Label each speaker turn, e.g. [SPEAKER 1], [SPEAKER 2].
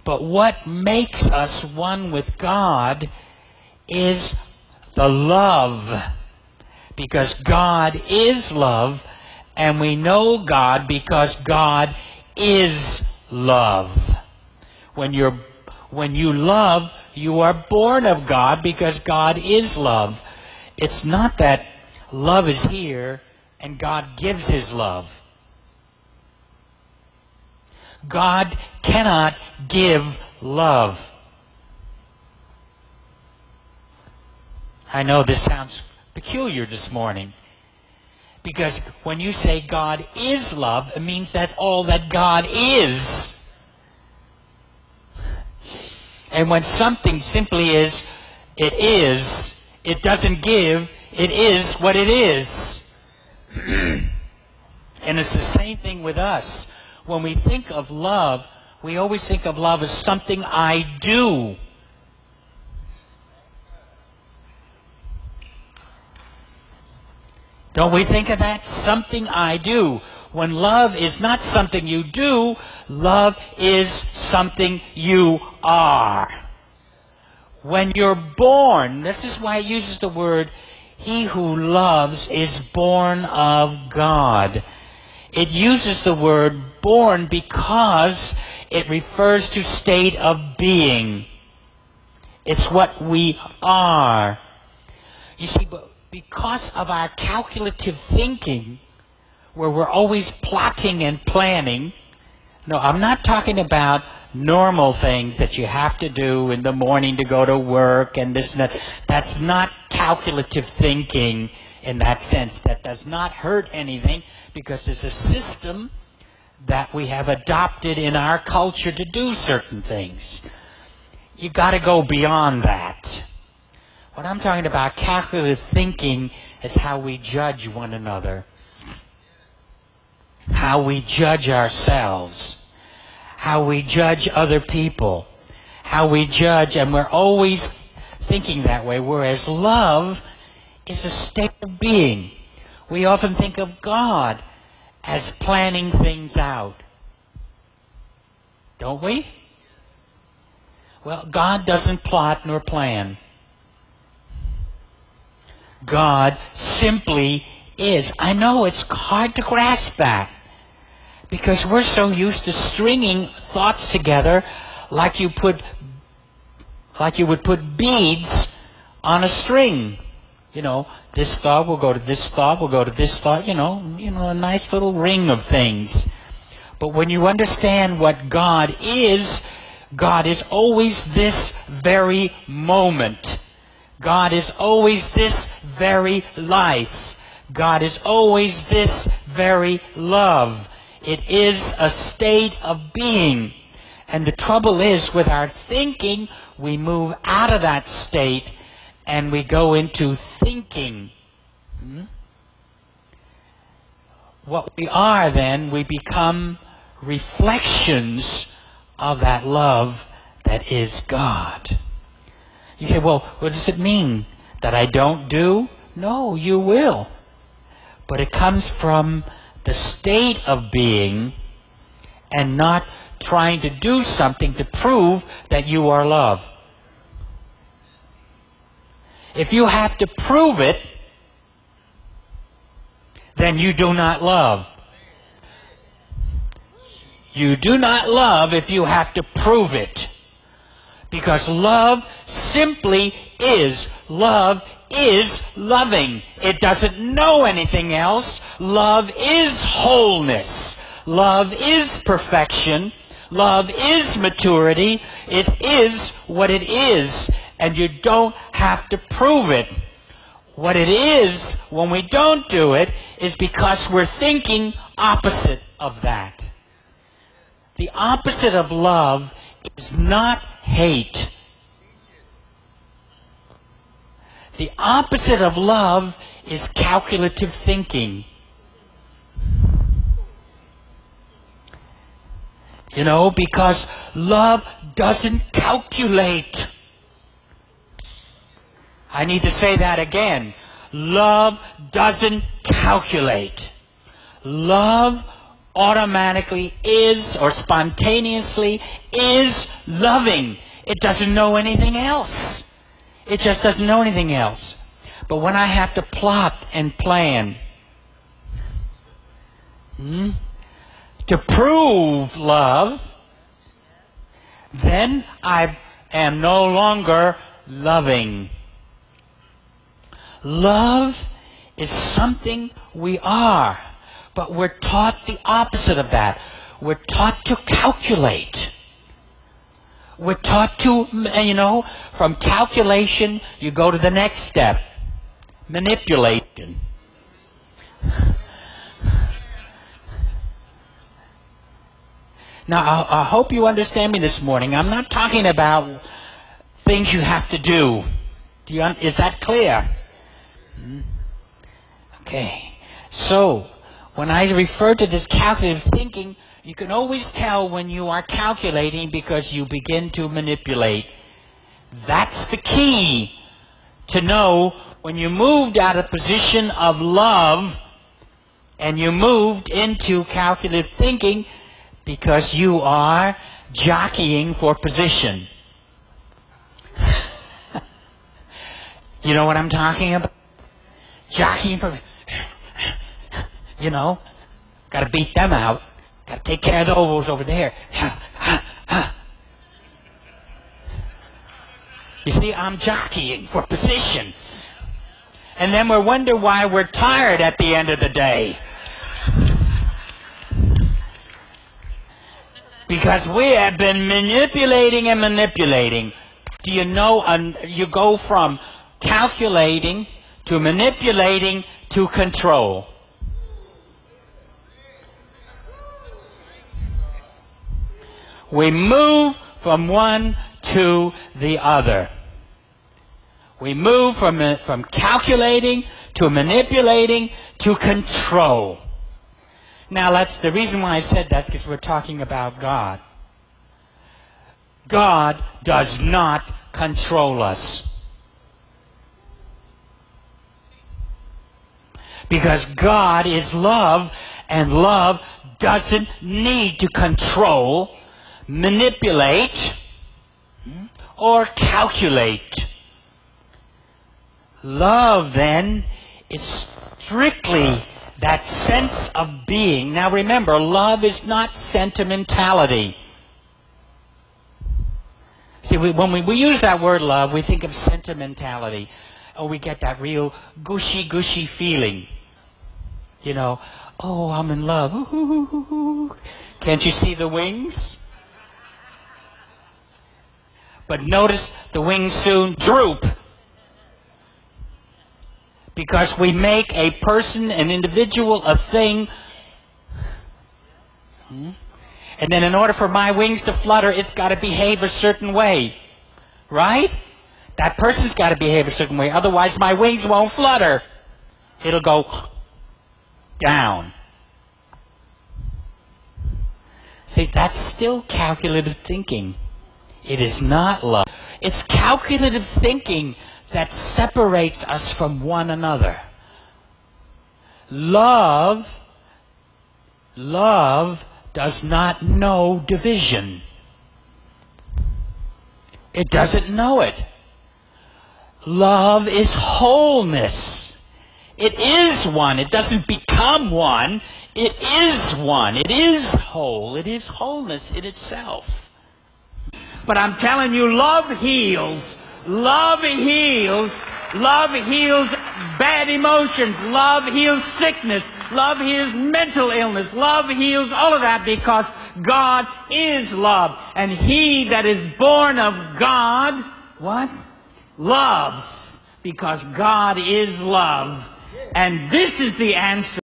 [SPEAKER 1] But what makes us one with God is the love. Because God is love, and we know God because God is love. When you love, you are born of God because God is love. It's not that love is here and God gives His love. God cannot give love. I know this sounds peculiar this morning, because when you say God is love, it means that's all that God is. And when something simply is, it doesn't give, it is what it is. And it's the same thing with us. When we think of love, we always think of love as something I do. Don't we think of that? Something I do. When love is not something you do, love is something you are. When you're born, this is why it uses the word, he who loves is born of God. It uses the word born because it refers to state of being. It's what we are. You see, because of our calculative thinking, where we're always plotting and planning. No, I'm not talking about normal things that you have to do in the morning to go to work and this and that. That's not calculative thinking in that sense. That does not hurt anything, because there's a system that we have adopted in our culture to do certain things. You got to go beyond that. What I'm talking about, calculative thinking, is how we judge one another, how we judge ourselves, how we judge other people, how we judge, and we're always thinking that way, whereas love is a state of being. We often think of God as planning things out. Don't we? Well, God doesn't plot nor plan. God simply is. I know it's hard to grasp that, because we're so used to stringing thoughts together like you would put beads on a string. You know, this thought will go to this thought, will go to this thought, you know, a nice little ring of things. But when you understand what God is always this very moment. God is always this very life. God is always this very love. It is a state of being. And the trouble is, with our thinking, we move out of that state and we go into thinking. What we are then, we become reflections of that love that is God. You say, well, what does it mean? That I don't do? No, you will. But it comes from the state of being and not trying to do something to prove that you are love. If you have to prove it, then you do not love. You do not love if you have to prove it. Because love simply is. Love is loving. It doesn't know anything else. Love is wholeness. Love is perfection. Love is maturity. It is what it is. And you don't have to prove it. What it is, when we don't do it, is because we're thinking opposite of that. The opposite of love is not hate. The opposite of love is calculative thinking. You know, because love doesn't calculate. I need to say that again. Love doesn't calculate. Love automatically is, or spontaneously is, loving. It doesn't know anything else. It just doesn't know anything else. But when I have to plot and plan to prove love, then I am no longer loving. Love is something we are, but we're taught the opposite of that. We're taught to calculate. We're taught to, from calculation, you go to the next step. Manipulation. Now, I hope you understand me this morning. I'm not talking about things you have to do. Is that clear? Okay. So, when I refer to this calculative thinking, you can always tell when you are calculating because you begin to manipulate. That's the key to know when you moved out of position of love and you moved into calculative thinking because you are jockeying for position. You know what I'm talking about? Jockeying for... got to beat them out. Got to take care of those over there. You see, I'm jockeying for position. And then we wonder why we're tired at the end of the day. Because we have been manipulating and manipulating. Do you know, you go from calculating to manipulating to control. We move from one to the other. We move from calculating to manipulating to control. Now, that's the reason why I said that, because we're talking about God. God does not control us. Because God is love, and love doesn't need to control, manipulate, or calculate. Love, then, is strictly that sense of being. Now remember, love is not sentimentality. See, when we use that word love, we think of sentimentality. Or we get that real gushy feeling. Oh, I'm in love. Ooh, ooh, ooh, ooh. Can't you see the wings? But notice the wings soon droop. Because we make a person, an individual, a thing. And then in order for my wings to flutter, it's got to behave a certain way. Right? That person's got to behave a certain way. Otherwise, my wings won't flutter. It'll go down. See, that's still calculative thinking. It is not love. It's calculative thinking that separates us from one another. Love does not know division. It doesn't know it. Love is wholeness. It is one. It doesn't become one. It is one. It is whole. It is wholeness in itself. But I'm telling you, love heals. Love heals. Love heals bad emotions. Love heals sickness. Love heals mental illness. Love heals all of that because God is love. And he that is born of God, what? Loves. Because God is love. And this is the answer.